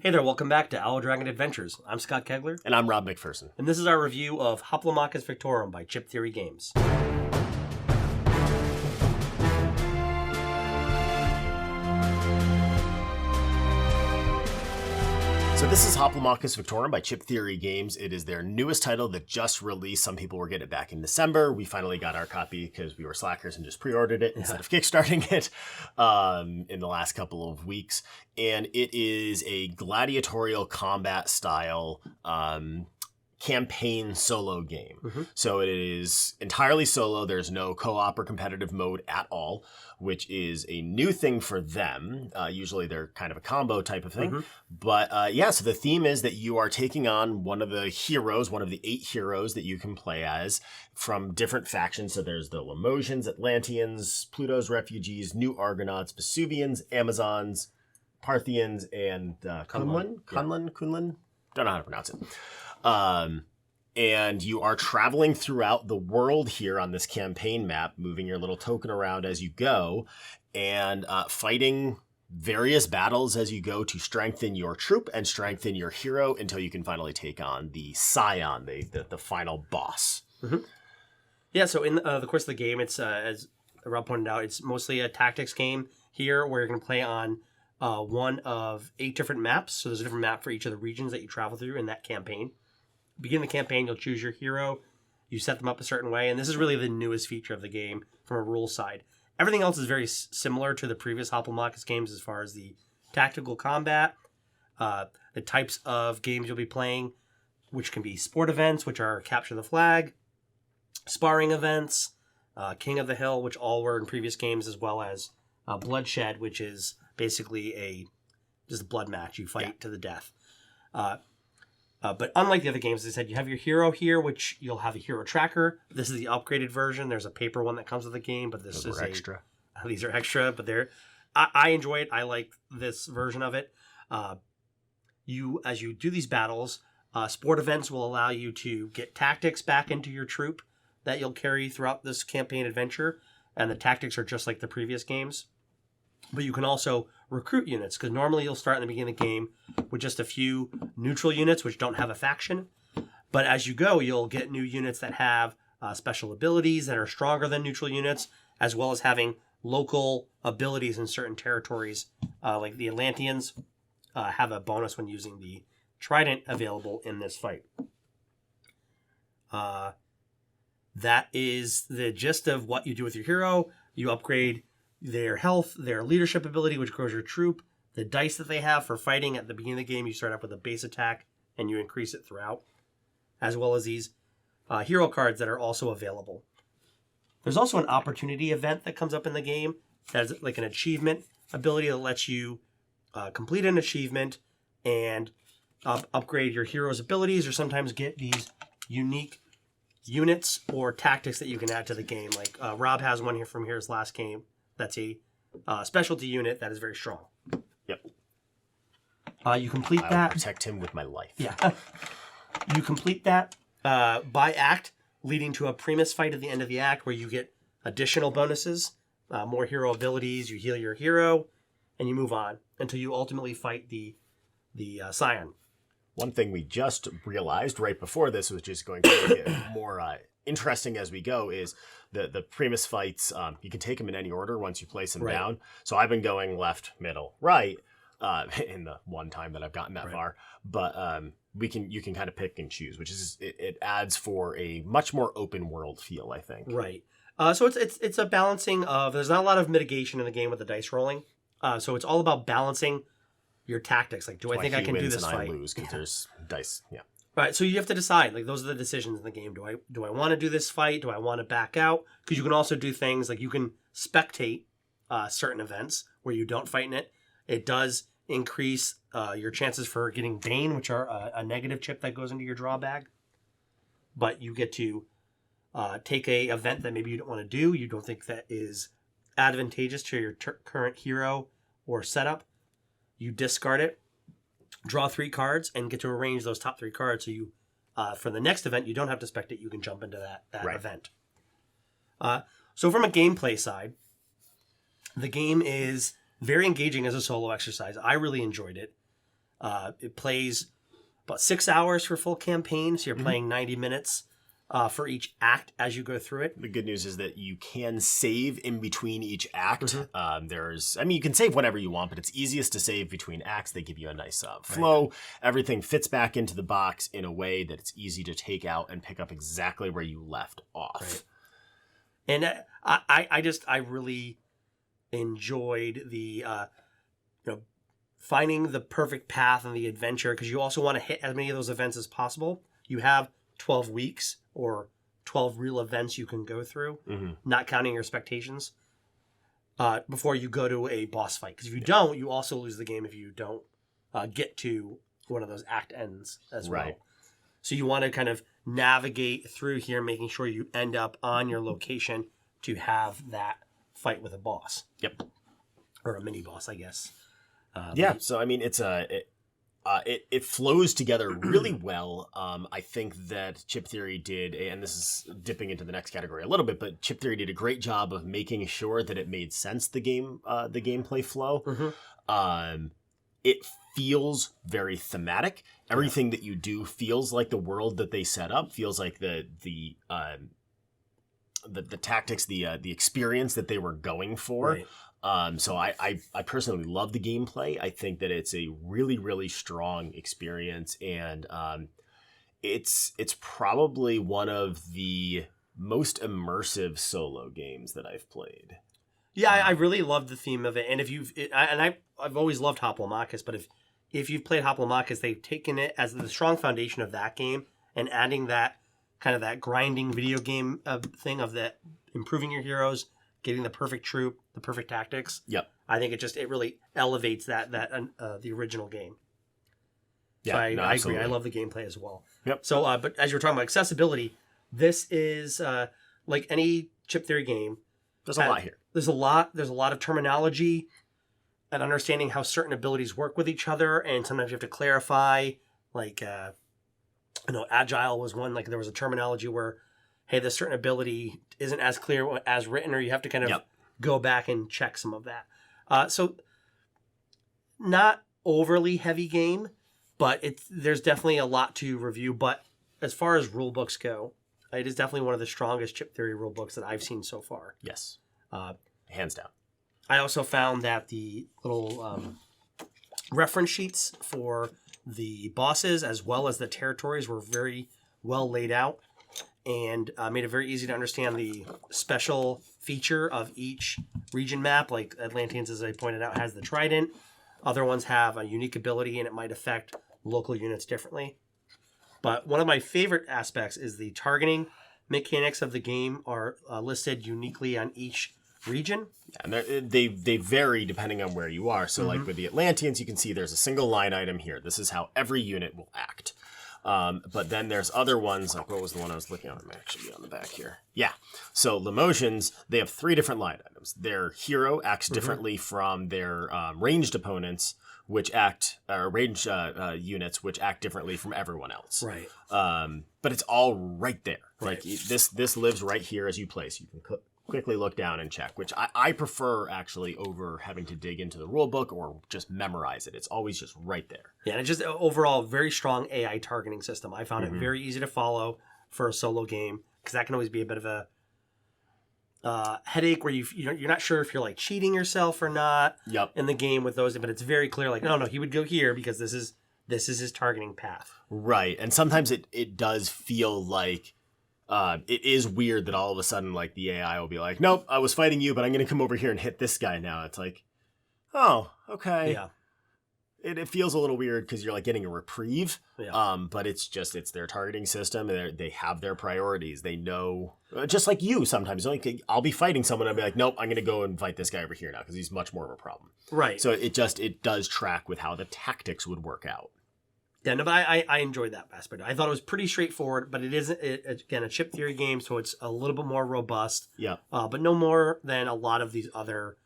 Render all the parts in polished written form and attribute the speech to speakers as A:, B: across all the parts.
A: Hey there, welcome back to Owl Dragon Adventures. I'm Scott Kegler.
B: And I'm Rob McPherson.
A: And this is our review of Hoplomachus Victorum by Chip Theory Games.
B: So this is Hoplomachus Victorum by Chip Theory Games. It is their newest title that just released. Some people were getting it back in December. We finally got our copy because we were slackers and just pre-ordered it instead of kickstarting it in the last couple of weeks. And it is a gladiatorial combat style campaign solo game. Mm-hmm. So it is entirely solo. There's no co-op or competitive mode at all, which is a new thing for them. Usually they're kind of a combo type of thing. Mm-hmm. But so the theme is that you are taking on one of the heroes, one of the 8 heroes that you can play as from different factions. So there's the Lemosians, Atlanteans, Pluto's refugees, New Argonauts, Vesuvians, Amazons, Parthians, and Kunlun? Don't know how to pronounce it. And you are traveling throughout the world here on this campaign map, moving your little token around as you go, and fighting various battles as you go to strengthen your troop and strengthen your hero until you can finally take on the Scion, the final boss.
A: Mm-hmm. Yeah, so in the course of the game, it's, as Rob pointed out, it's mostly a tactics game here where you're going to play on one of 8 different maps. So there's a different map for each of the regions that you travel through in that campaign. Begin the campaign, you'll choose your hero, you set them up a certain way, and this is really the newest feature of the game from a rules side. Everything else is very similar to the previous Hoplomachus games as far as the tactical combat, the types of games you'll be playing, which can be sport events, which are capture the flag, sparring events, King of the Hill, which all were in previous games, as well as bloodshed, which is basically just a blood match. You fight to the death. But unlike the other games, as I said, you have your hero here, which you'll have a hero tracker. This is the upgraded version. There's a paper one that comes with the game, but this is
B: extra.
A: These are extra, but I enjoy it. I like this version of it. As you do these battles, sport events will allow you to get tactics back into your troop that you'll carry throughout this campaign adventure, and the tactics are just like the previous games. But you can also recruit units, because normally you'll start in the beginning of the game with just a few neutral units which don't have a faction. But as you go, you'll get new units that have special abilities that are stronger than neutral units, as well as having local abilities in certain territories. Like the Atlanteans have a bonus when using the trident available in this fight. That is the gist of what you do with your hero. You upgrade their health, their leadership ability, which grows your troop, the dice that they have for fighting at the beginning of the game. You start up with a base attack and you increase it throughout, as well as these hero cards that are also available. There's also an opportunity event that comes up in the game that is like an achievement ability that lets you complete an achievement and upgrade your hero's abilities, or sometimes get these unique units or tactics that you can add to the game. Like Rob has one here from his last game. That's a specialty unit that is very strong.
B: Yep.
A: You complete
B: I
A: that.
B: will protect him with my life.
A: Yeah. You complete that by act, leading to a Primus fight at the end of the act where you get additional bonuses, more hero abilities, you heal your hero, and you move on until you ultimately fight the Scion.
B: One thing we just realized right before this, was just going to make it more interesting as we go, is the Primus fights. You can take them in any order once you place them down. So I've been going left, middle, right in the one time that I've gotten that far. But you can kind of pick and choose, which is it adds for a much more open world feel, I think.
A: Right. So it's a balancing of. There's not a lot of mitigation in the game with the dice rolling. So it's all about balancing your tactics. Like, do I think I can do this fight?
B: I lose because there's dice. Yeah.
A: Right, so you have to decide. Like, those are the decisions in the game. Do I want to do this fight? Do I want to back out? Because you can also do things like you can spectate certain events where you don't fight in it. It does increase your chances for getting Bane, which are a negative chip that goes into your draw bag. But you get to take a event that maybe you don't want to do. You don't think that is advantageous to your current hero or setup. You discard it. Draw 3 cards and get to arrange those top 3 cards. So you, for the next event, you don't have to spectate. You can jump into that event. So from a gameplay side, the game is very engaging as a solo exercise. I really enjoyed it. It plays about 6 hours for full campaign, so you're playing 90 minutes for each act as you go through it.
B: The good news is that you can save in between each act. You can save whenever you want, but it's easiest to save between acts. They give you a nice flow. Right. Everything fits back into the box in a way that it's easy to take out and pick up exactly where you left off.
A: Right. And I really enjoyed the finding the perfect path and the adventure, because you also want to hit as many of those events as possible. You have 12 weeks or 12 real events you can go through, not counting your expectations, before you go to a boss fight. Because if you don't, you also lose the game if you don't get to one of those act ends as well. Right. So you want to kind of navigate through here, making sure you end up on your location to have that fight with a boss.
B: Yep.
A: Or a mini boss, I guess.
B: So I mean, it flows together really well. I think that Chip Theory did, and this is dipping into the next category a little bit, but Chip Theory did a great job of making sure that it made sense, the gameplay flow. It feels very thematic. Everything that you do feels like the world that they set up, feels like the tactics, the experience that they were going for. Right. So I personally love the gameplay. I think that it's a really, really strong experience, and it's probably one of the most immersive solo games that I've played.
A: Yeah, I really love the theme of it, and I've always loved Hoplomachus, but if you've played Hoplomachus, they've taken it as the strong foundation of that game and adding that kind of that grinding video game thing of that improving your heroes, getting the perfect troop, the perfect tactics.
B: Yep.
A: I think it really elevates the original game.
B: Yeah,
A: so I agree. I love the gameplay as well.
B: Yep.
A: So, but as you were talking about accessibility, this is like any Chip Theory game.
B: There's a lot here.
A: There's a lot of terminology and understanding how certain abilities work with each other, and sometimes you have to clarify. Like, agile was one. Like, there was a terminology where, hey, this certain ability isn't as clear as written, or you have to kind of go back and check some of that. So not overly heavy game, but there's definitely a lot to review. But as far as rule books go, it is definitely one of the strongest Chip Theory rule books that I've seen so far.
B: Yes. Hands down.
A: I also found that the little reference sheets for the bosses as well as the territories were very well laid out, and made it very easy to understand the special feature of each region map. Like Atlanteans, as I pointed out, has the trident. Other ones have a unique ability, and it might affect local units differently. But one of my favorite aspects is the targeting mechanics of the game are listed uniquely on each region.
B: And they vary depending on where you are. So like with the Atlanteans, you can see there's a single line item here. This is how every unit will act. But then there's other ones, like what was the one I was looking at? It might actually be on the back here. Yeah. So Lemosians, they have 3 different line items. Their hero acts differently from their ranged opponents, which act, ranged units, which act differently from everyone else.
A: Right.
B: But it's all right there.
A: Right.
B: Like this lives right here as you play. So you can quickly look down and check, which I prefer actually over having to dig into the rule book or just memorize it. It's always just right there.
A: Yeah, and it's just overall very strong AI targeting system. I found it very easy to follow for a solo game, because that can always be a bit of a headache where you're not sure if you're like cheating yourself or not in the game with those, but it's very clear like, no, he would go here because this is his targeting path.
B: Right. And sometimes it does feel like it is weird that all of a sudden, like, the AI will be like, nope, I was fighting you, but I'm going to come over here and hit this guy now. It's like, oh, okay.
A: Yeah.
B: It feels a little weird because you're, like, getting a reprieve.
A: Yeah.
B: But it's their targeting system. And they have their priorities. They know, just like you sometimes. Like, I'll be fighting someone and I'll be like, nope, I'm going to go and fight this guy over here now because he's much more of a problem.
A: Right.
B: So it does track with how the tactics would work out.
A: Yeah, no, but I enjoyed that aspect. I thought it was pretty straightforward, but it is, again, a Chip Theory game, so it's a little bit more robust.
B: Yeah.
A: But no more than a lot of these other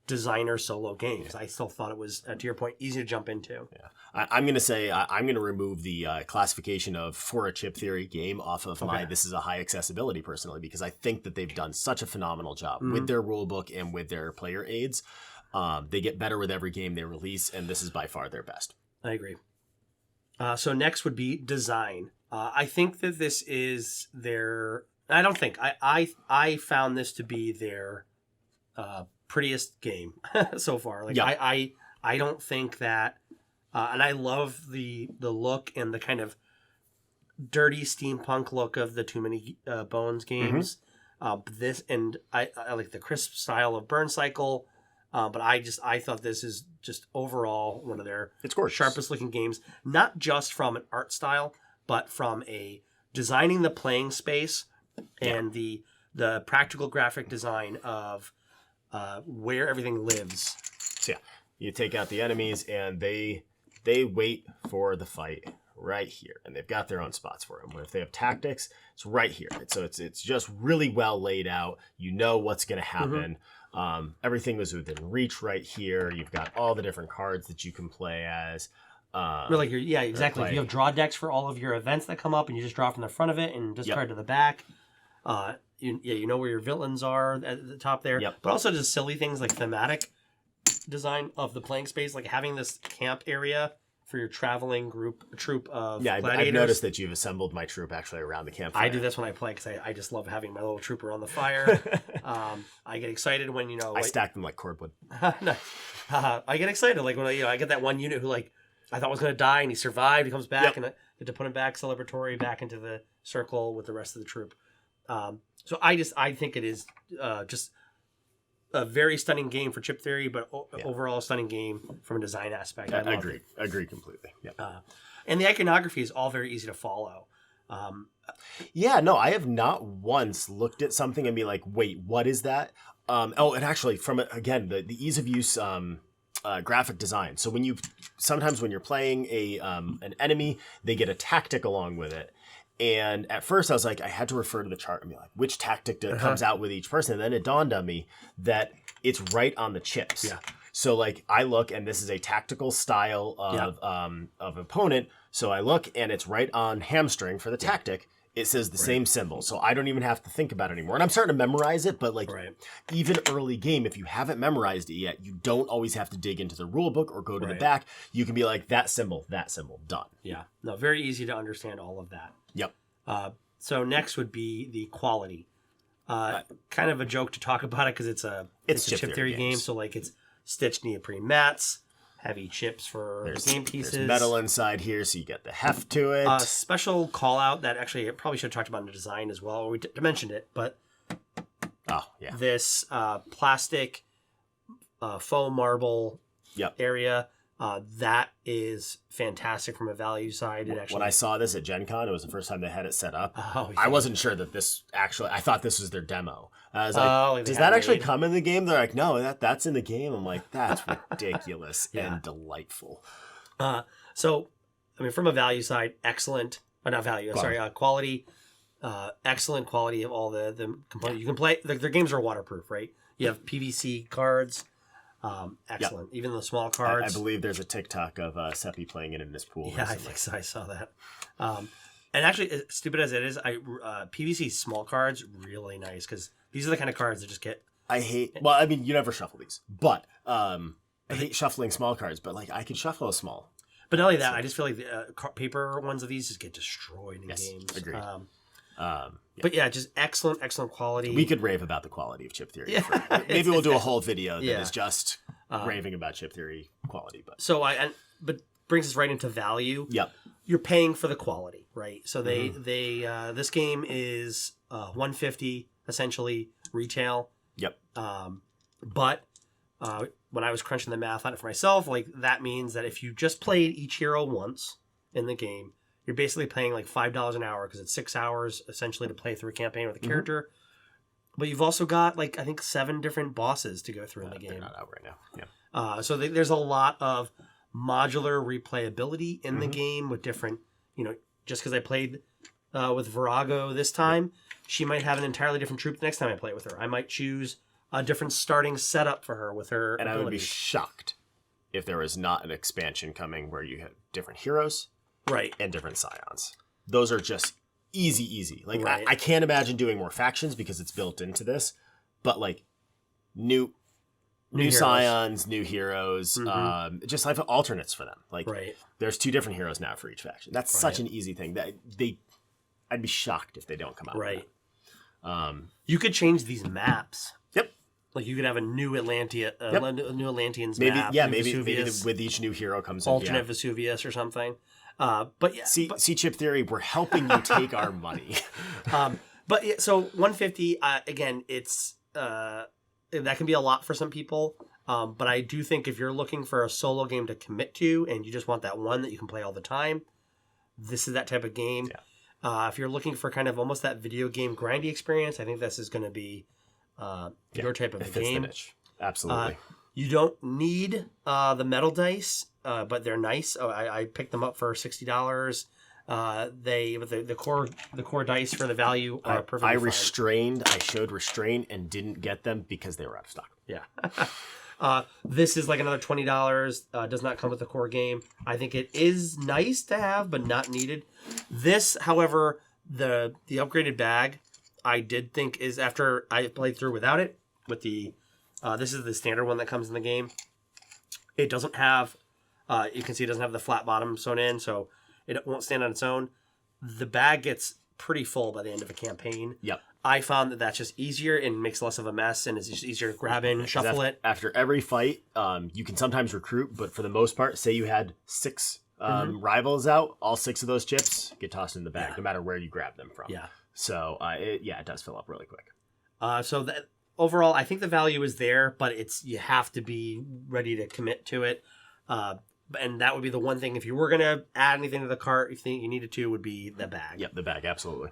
A: designer solo games. I still thought it was, to your point, easy to jump into.
B: Yeah. I'm going to say I'm going to remove the classification of for a Chip Theory game off of this is a high accessibility personally, because I think that they've done such a phenomenal job with their rulebook and with their player aids. They get better with every game they release, and this is by far their best.
A: I agree. So next would be design. I think that this is their. I don't think I found this to be their prettiest game so far. Like I don't think that, and I love the look and the kind of dirty steampunk look of the Too Many Bones games. This and I like the crisp style of Burn Cycle. But I thought this is just overall one of their sharpest looking games, not just from an art style, but from a designing the playing space and the practical graphic design of where everything lives.
B: So yeah, you take out the enemies and they wait for the fight right here, and they've got their own spots for them. If they have tactics, it's right here. So it's just really well laid out. You know what's going to happen. Everything was within reach right here. You've got all the different cards that you can play as.
A: Exactly. You have draw decks for all of your events that come up, and you just draw from the front of it and discard to the back. You know where your villains are at the top there. But also just silly things like thematic design of the playing space, like having this camp area for your traveling troop of gladiators.
B: I've noticed that you've assembled my troop actually around the campfire.
A: I do this when I play because I just love having my little troop around the fire. I get excited when,
B: I stack them like cordwood.
A: I get excited like when I get that one unit who I thought was going to die and he survived. He comes back and I get to put him back celebratory back into the circle with the rest of the troop. So I think it is just a very stunning game for chip theory, but overall a stunning game from a design aspect. I
B: agree completely.
A: And the iconography is all very easy to follow.
B: I have not once looked at something and be like, wait, what is that? And actually from the ease of use graphic design. So sometimes when you're playing an enemy, they get a tactic along with it. And at first I was like, I had to refer to the chart and be like, which tactic comes out with each person? And then it dawned on me that it's right on the chips. Yeah. So like I look and this is a tactical style of opponent. So I look and it's right on hamstring for the tactic. It says the same symbol. So I don't even have to think about it anymore. And I'm starting to memorize it, but even early game, if you haven't memorized it yet, you don't always have to dig into the rule book or go to the back. You can be like, that symbol, done.
A: Yeah. No, very easy to understand all of that.
B: Yep.
A: So next would be the quality. Kind of a joke to talk about it because it's a chip theory game. So like it's stitched neoprene mats, heavy chips for game pieces.
B: There's metal inside here, so you get the heft to it.
A: Special call out that actually I probably should have talked about in the design as well. We mentioned it, but this plastic faux marble area. That is fantastic from a value side.
B: When I saw this at Gen Con, it was the first time they had it set up. I wasn't sure that this I thought this was their demo. I was like, does that actually come in the game? They're like, no, that's in the game. I'm like, that's ridiculous and delightful.
A: So, I mean, from a value side, excellent. Not value, quality. Excellent quality of all the components. You can play, their games are waterproof, right? You have PVC cards. Excellent. Even the small cards.
B: I believe there's a TikTok of Seppi playing it in this pool.
A: Yeah, recently. I think so. I saw that. And actually, as stupid as it is, PVC small cards really nice because these are the kind of cards that just get.
B: You never shuffle these, but I hate shuffling small cards. But like, I can shuffle a small.
A: But not only that, I just feel like the paper ones of these just get destroyed in games.
B: Agreed.
A: But yeah, just excellent quality.
B: We could rave about the quality of chip theory. Yeah. Maybe we'll do a whole video that is just raving about chip theory quality.
A: But brings us right into value.
B: Yep.
A: You're paying for the quality, right? So they this game is $150 essentially retail.
B: Yep.
A: But when I was crunching the math on it for myself, like that means that if you just played each hero once in the game, you're basically paying like $5 an hour because it's 6 hours essentially to play through a campaign with a character. But you've also got like I think 7 different bosses to go through in the game.
B: They're not out right now. Yeah.
A: So there's a lot of modular replayability in the game with different, just because I played with Virago this time, she might have an entirely different troop the next time I play with her. I might choose a different starting setup for her with her
B: and
A: abilities.
B: I would be shocked if there was not an expansion coming where you have different heroes.
A: Right.
B: And different scions. Those are just easy. Like, I can't imagine doing more factions because it's built into this. But, like, Newt, new
A: heroes.
B: scions, new heroes, just like alternates for them. Like
A: Right.
B: there's 2 different heroes now for each faction. That's such an easy thing that I'd be shocked if they don't come out.
A: Right.
B: With that.
A: You could change these maps.
B: Yep.
A: Like you could have a new Atlanteans
B: Maybe
A: map.
B: maybe
A: Vesuvius,
B: with each new hero comes
A: alternate Vesuvius or something. But yeah.
B: See, Chip Theory, we're helping you take our money.
A: But yeah, so 150 again, it's that can be a lot for some people. But I do think if you're looking for a solo game to commit to and you just want that one that you can play all the time, this is that type of game. Yeah. If you're looking for kind of almost that video game grindy experience, I think this is going to be your type of a game.
B: Absolutely.
A: You don't need the metal dice, but they're nice. I picked them up for $60. The core dice for the value are perfectly fine.
B: I showed restraint and didn't get them because they were out of stock.
A: Yeah. This is like another $20. Does not come with the core game. I think it is nice to have, but not needed. This, however, the upgraded bag, I did think is after I played through without it. With the this is the standard one that comes in the game. It doesn't have. You can see it doesn't have the flat bottom sewn in, so it won't stand on its own. The bag gets pretty full by the end of a campaign.
B: Yep.
A: I found that that's just easier and makes less of a mess, and it's just easier to grab in, shuffle it.
B: After every fight, you can sometimes recruit, but for the most part, say you had 6 rivals out, all 6 of those chips get tossed in the bag, no matter where you grab them from.
A: Yeah.
B: So, it does fill up really quick.
A: So that overall, I think the value is there, but you have to be ready to commit to it. And that would be the one thing, if you were going to add anything to the cart, if you think you needed to, would be the bag.
B: Yep, the bag, absolutely.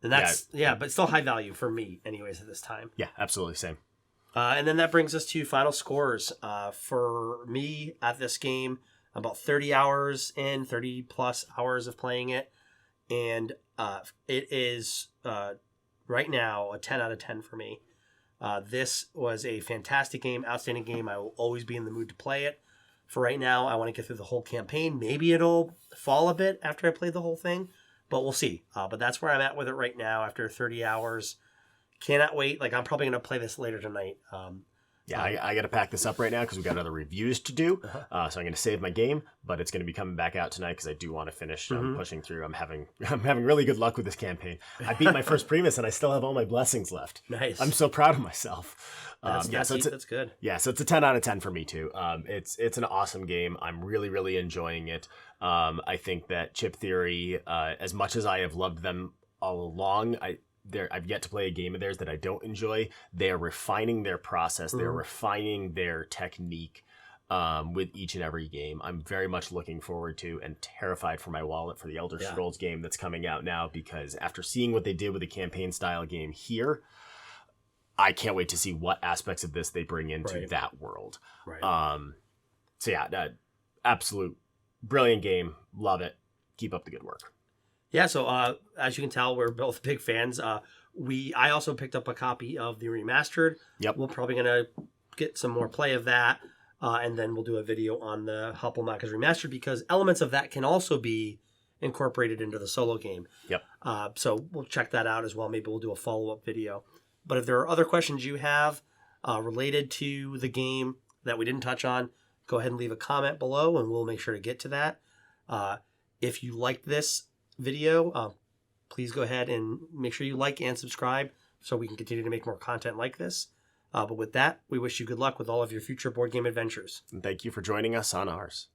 A: And that's, but still high value for me, anyways, at this time.
B: Yeah, absolutely, same.
A: And then that brings us to final scores. For me, at this game, about 30 hours in, 30 plus hours of playing it. And it is, right now, a 10 out of 10 for me. This was a fantastic game, outstanding game. I will always be in the mood to play it. For right now, I want to get through the whole campaign. Maybe it'll fall a bit after I play the whole thing, but we'll see. But that's where I'm at with it right now after 30 hours. Cannot wait. Like, I'm probably going to play this later tonight.
B: I got to pack this up right now because we got other reviews to do. So I'm going to save my game, but it's going to be coming back out tonight because I do want to finish pushing through. I'm having really good luck with this campaign. I beat my first Primus and I still have all my blessings left.
A: Nice.
B: I'm so proud of myself.
A: That's good.
B: Yeah, so it's a 10 out of 10 for me too. It's an awesome game. I'm really, really enjoying it. I think that Chip Theory, as much as I have loved them all along, I've yet to play a game of theirs that I don't enjoy. They are refining their process. They're refining their technique with each and every game. I'm very much looking forward to and terrified for my wallet for the Elder Scrolls game that's coming out now, because after seeing what they did with the campaign style game here, I can't wait to see what aspects of this they bring into that world. Right. So yeah, absolute brilliant game. Love it. Keep up the good work.
A: Yeah, so as you can tell, we're both big fans. I also picked up a copy of the remastered.
B: Yep.
A: We're probably going to get some more play of that, and then we'll do a video on the Hoplomachus remastered, because elements of that can also be incorporated into the solo game.
B: Yep.
A: So we'll check that out as well. Maybe we'll do a follow-up video. But if there are other questions you have related to the game that we didn't touch on, go ahead and leave a comment below, and we'll make sure to get to that. If you liked this video, please go ahead and make sure you like and subscribe so we can continue to make more content like this. But with that, we wish you good luck with all of your future board game adventures.
B: And thank you for joining us on ours.